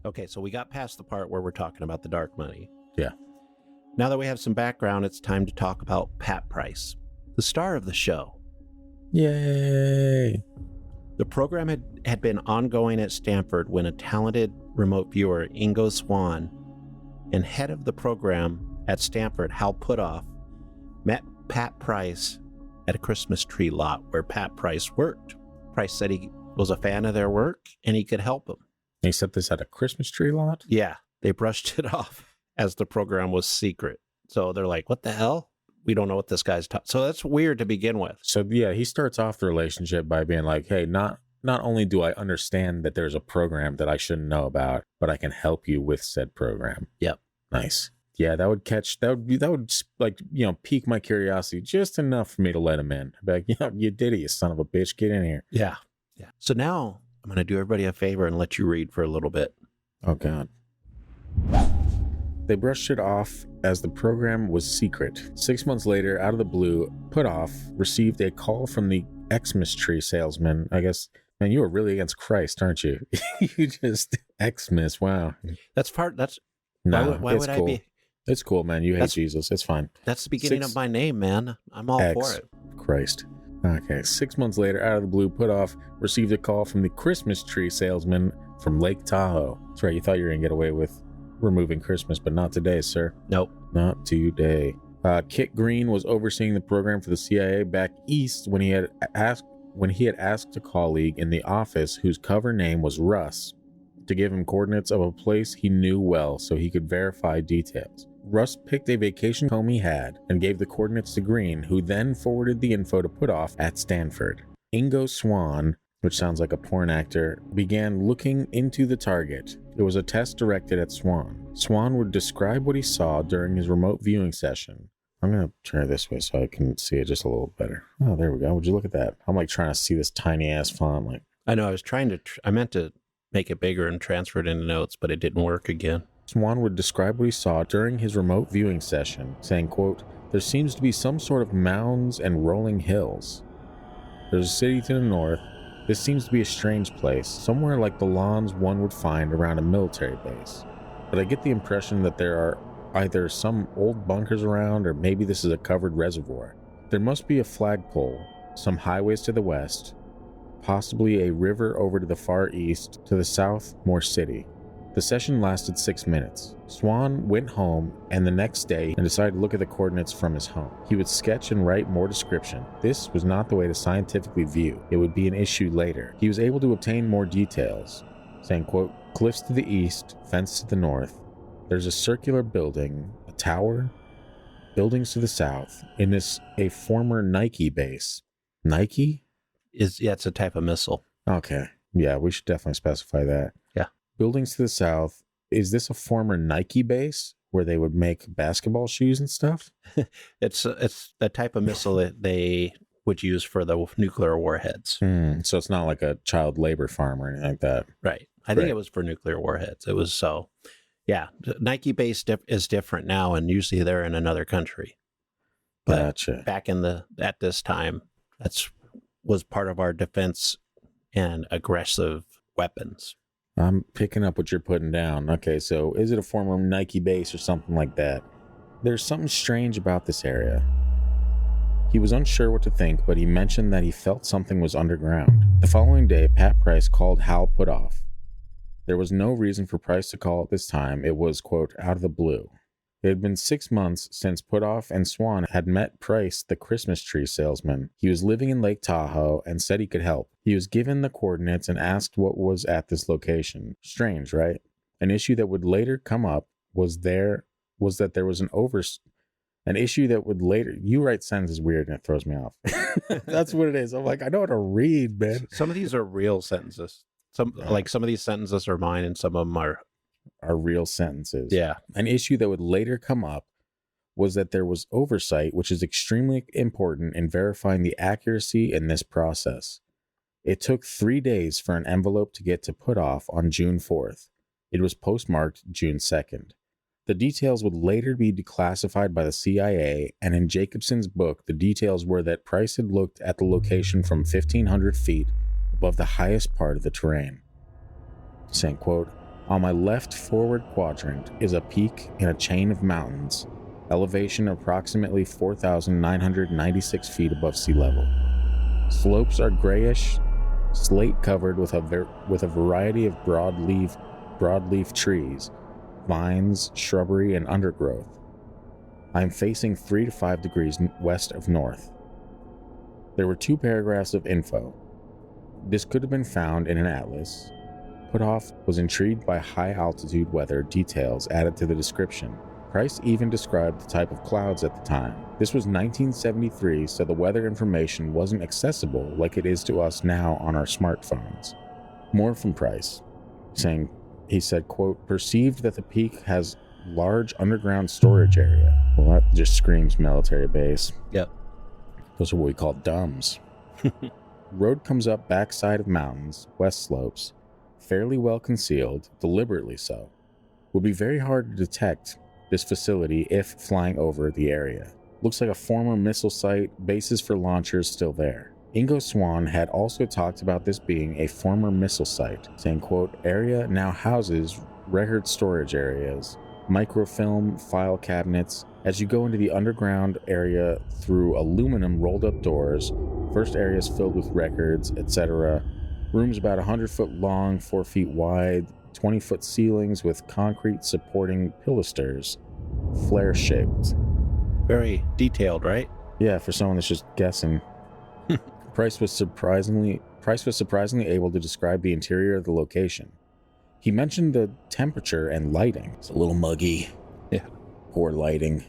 Okay, so we got past the part where we're talking about the dark money. Yeah. Now that we have some background, it's time to talk about Pat Price, the star of the show. Yay! The program had been ongoing at Stanford when a talented remote viewer, Ingo Swann, and head of the program at Stanford, Hal Puthoff, met Pat Price at a Christmas tree lot where Pat Price worked. Price said he was a fan of their work and he could help him. They set this at a Christmas tree lot? Yeah, they brushed it off as the program was secret. So they're like, what the hell? We don't know what this guy's talking. So that's weird to begin with. So yeah, he starts off the relationship by being like, hey, not only do I understand that there's a program that I shouldn't know about, but I can help you with said program. Yep. Nice. Yeah, that would like, pique my curiosity just enough for me to let him in. I'd be like, yeah, you did it, you son of a bitch. Get in here. Yeah. Yeah. So now I'm going to do everybody a favor and let you read for a little bit. Oh, God. They brushed it off as the program was secret. 6 months later, out of the blue, Puthoff received a call from the Xmas tree salesman. I guess, man, you were really against Christ, aren't you? You just Xmas. Wow. Why would I be? It's cool, man. You hate Jesus. It's fine. That's the beginning of my name, man. I'm all for it. Christ. Okay. 6 months later, out of the blue, Puthoff received a call from the Christmas tree salesman from Lake Tahoe. That's right. You thought you were going to get away with removing Christmas, but not today, sir. Nope. Not today. Kit Green was overseeing the program for the CIA back east when he had asked a colleague in the office whose cover name was Russ to give him coordinates of a place he knew well so he could verify details. Russ picked a vacation home he had and gave the coordinates to Green, who then forwarded the info to Puthoff at Stanford. Ingo Swann, which sounds like a porn actor, began looking into the target. It was a test directed at Swann. Swann would describe what he saw during his remote viewing session. I'm going to turn it this way so I can see it just a little better. Oh, there we go. Would you look at that? I'm like trying to see this tiny ass font. Like, I know. I meant to make it bigger and transfer it into notes, but it didn't work again. Swann would describe what he saw during his remote viewing session, saying, quote, "There seems to be some sort of mounds and rolling hills. There's a city to the north. This seems to be a strange place, somewhere like the lawns one would find around a military base. But I get the impression that there are either some old bunkers around or maybe this is a covered reservoir. There must be a flagpole, some highways to the west, possibly a river over to the far east, to the south, more city." The session lasted 6 minutes. Swann went home and the next day and decided to look at the coordinates from his home. He would sketch and write more description. This was not the way to scientifically view. It would be an issue later. He was able to obtain more details, saying, quote, "Cliffs to the east, fence to the north. There's a circular building, a tower, buildings to the south. In this, a former Nike base." Nike? It's a type of missile. Okay. Yeah, we should definitely specify that. Yeah. Buildings to the south. Is this a former Nike base where they would make basketball shoes and stuff? It's the type of missile that they would use for the nuclear warheads. So it's not like a child labor farm or anything like that. Right. I think it was for nuclear warheads. It was so. Yeah. Nike base is different now, and usually they're in another country. But Gotcha. back at this time, was part of our defense and aggressive weapons. I'm picking up what you're putting down. Okay, so is it a former Nike base or something like that? There's something strange about this area. He was unsure what to think, but he mentioned that he felt something was underground. The following day, Pat Price called Hal Puthoff. There was no reason for Price to call at this time. It was, quote, out of the blue. It had been 6 months since Puthoff and Swann had met Price, the Christmas tree salesman. He was living in Lake Tahoe and said he could help. He was given the coordinates and asked what was at this location. Strange, right? An issue that would later come up was that there was an issue that would later... You write sentences weird and it throws me off. That's what it is. I'm like, I know how to read, man. Some of these are real sentences. Some of these sentences are mine and some of them are real sentences. Yeah. An issue that would later come up was that there was oversight, which is extremely important in verifying the accuracy in this process. It took 3 days for an envelope to get to Puthoff on June 4th. It was postmarked June 2nd. The details would later be declassified by the CIA, and in Jacobson's book, the details were that Price had looked at the location from 1,500 feet above the highest part of the terrain, saying, quote, On my left forward quadrant is a peak in a chain of mountains, elevation approximately 4,996 feet above sea level. Slopes are grayish, slate covered with a variety of broadleaf trees, vines, shrubbery, and undergrowth. I am facing 3 to 5 degrees west of north. There were 2 paragraphs of info. This could have been found in an atlas. Puthoff was intrigued by high-altitude weather details added to the description. Price even described the type of clouds at the time. This was 1973, so the weather information wasn't accessible like it is to us now on our smartphones. More from Price, he said, quote, perceived that the peak has large underground storage area. Well, that just screams military base. Yep. Those are what we call dumbs. Road comes up backside of mountains, west slopes, fairly well concealed, deliberately so. Would be very hard to detect this facility if flying over the area. Looks like a former missile site, bases for launchers still there. Ingo Swann had also talked about this being a former missile site, saying, quote, area now houses record storage areas, microfilm file cabinets. As you go into the underground area through aluminum rolled up doors, first areas filled with records, etc. Rooms about 100 foot long, 4 feet wide, 20-foot ceilings with concrete supporting pilasters, flare-shaped. Very detailed, right? Yeah, for someone that's just guessing. Price was surprisingly able to describe the interior of the location. He mentioned the temperature and lighting. It's a little muggy. Yeah. Poor lighting.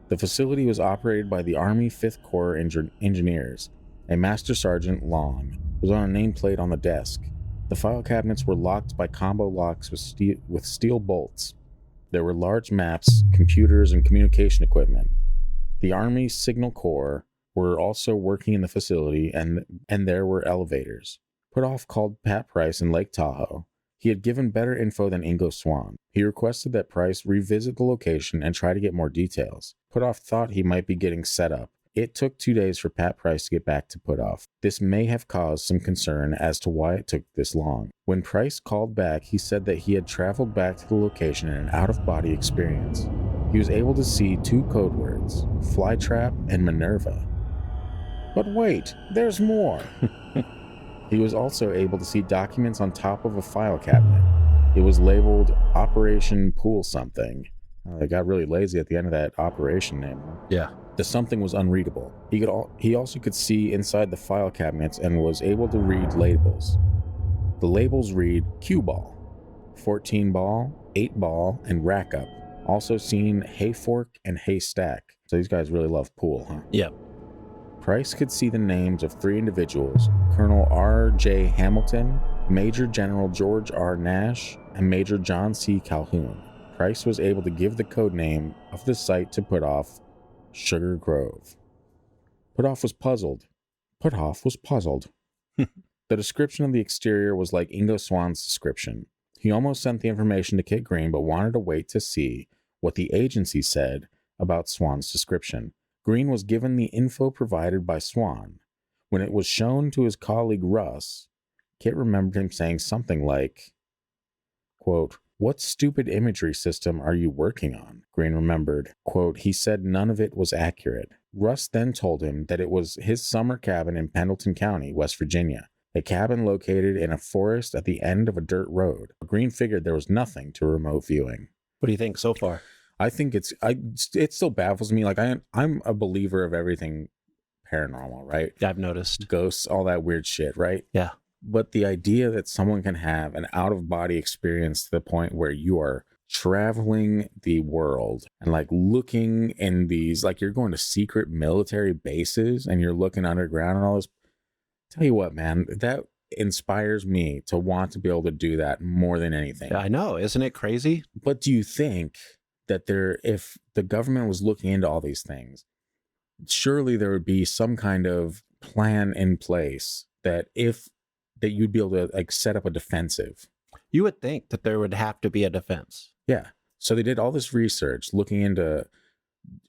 The facility was operated by the Army 5th Corps engineers. A Master Sergeant Long was on a nameplate on the desk. The file cabinets were locked by combo locks with steel bolts. There were large maps, computers, and communication equipment. The Army Signal Corps were also working in the facility, and there were elevators. Puthoff called Pat Price in Lake Tahoe. He had given better info than Ingo Swann. He requested that Price revisit the location and try to get more details. Puthoff thought he might be getting set up. It took 2 days for Pat Price to get back to Puthoff. This may have caused some concern as to why it took this long. When Price called back, he said that he had traveled back to the location in an out-of-body experience. He was able to see 2 code words, Flytrap and Minerva. But wait, there's more! He was also able to see documents on top of a file cabinet. It was labeled Operation Pool Something. They got really lazy at the end of that operation name. Yeah. The something was unreadable. He also could see inside the file cabinets and was able to read labels. The labels read Cue Ball, 14 Ball, 8 Ball, and Rack Up. Also seen Hay Fork and Hay Stack. So these guys really love pool, huh? Yep. Price could see the names of 3 individuals, Colonel R.J. Hamilton, Major General George R. Nash, and Major John C. Calhoun. Price was able to give the code name of the site to Puthoff, Sugar Grove. Puthoff was puzzled. The description of the exterior was like Ingo Swann's description. He almost sent the information to Kit Green, but wanted to wait to see what the agency said about Swann's description. Green was given the info provided by Swann. When it was shown to his colleague Russ, Kit remembered him saying something like, quote, what stupid imagery system are you working on? Green remembered, quote, he said none of it was accurate. Russ then told him that it was his summer cabin in Pendleton County, West Virginia, a cabin located in a forest at the end of a dirt road. Green figured there was nothing to remote viewing. What do you think so far? I think it still baffles me. Like I'm a believer of everything paranormal, right? Yeah, I've noticed. Ghosts, all that weird shit, right? Yeah. But the idea that someone can have an out-of-body experience to the point where you are traveling the world and like looking in these, like you're going to secret military bases and you're looking underground and all this. Tell you what, man, that inspires me to want to be able to do that more than anything. Yeah, I know. Isn't it crazy? But do you think that if the government was looking into all these things, surely there would be some kind of plan in place that you'd be able to like set up a defensive. You would think that there would have to be a defense. Yeah. So they did all this research looking into,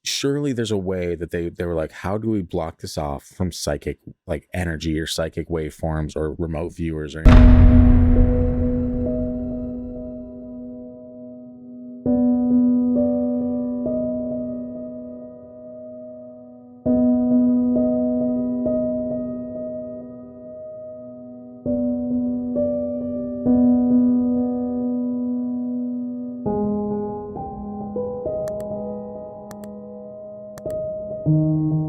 surely there's a way that they were like, how do we block this off from psychic like energy or psychic waveforms or remote viewers or anything? you.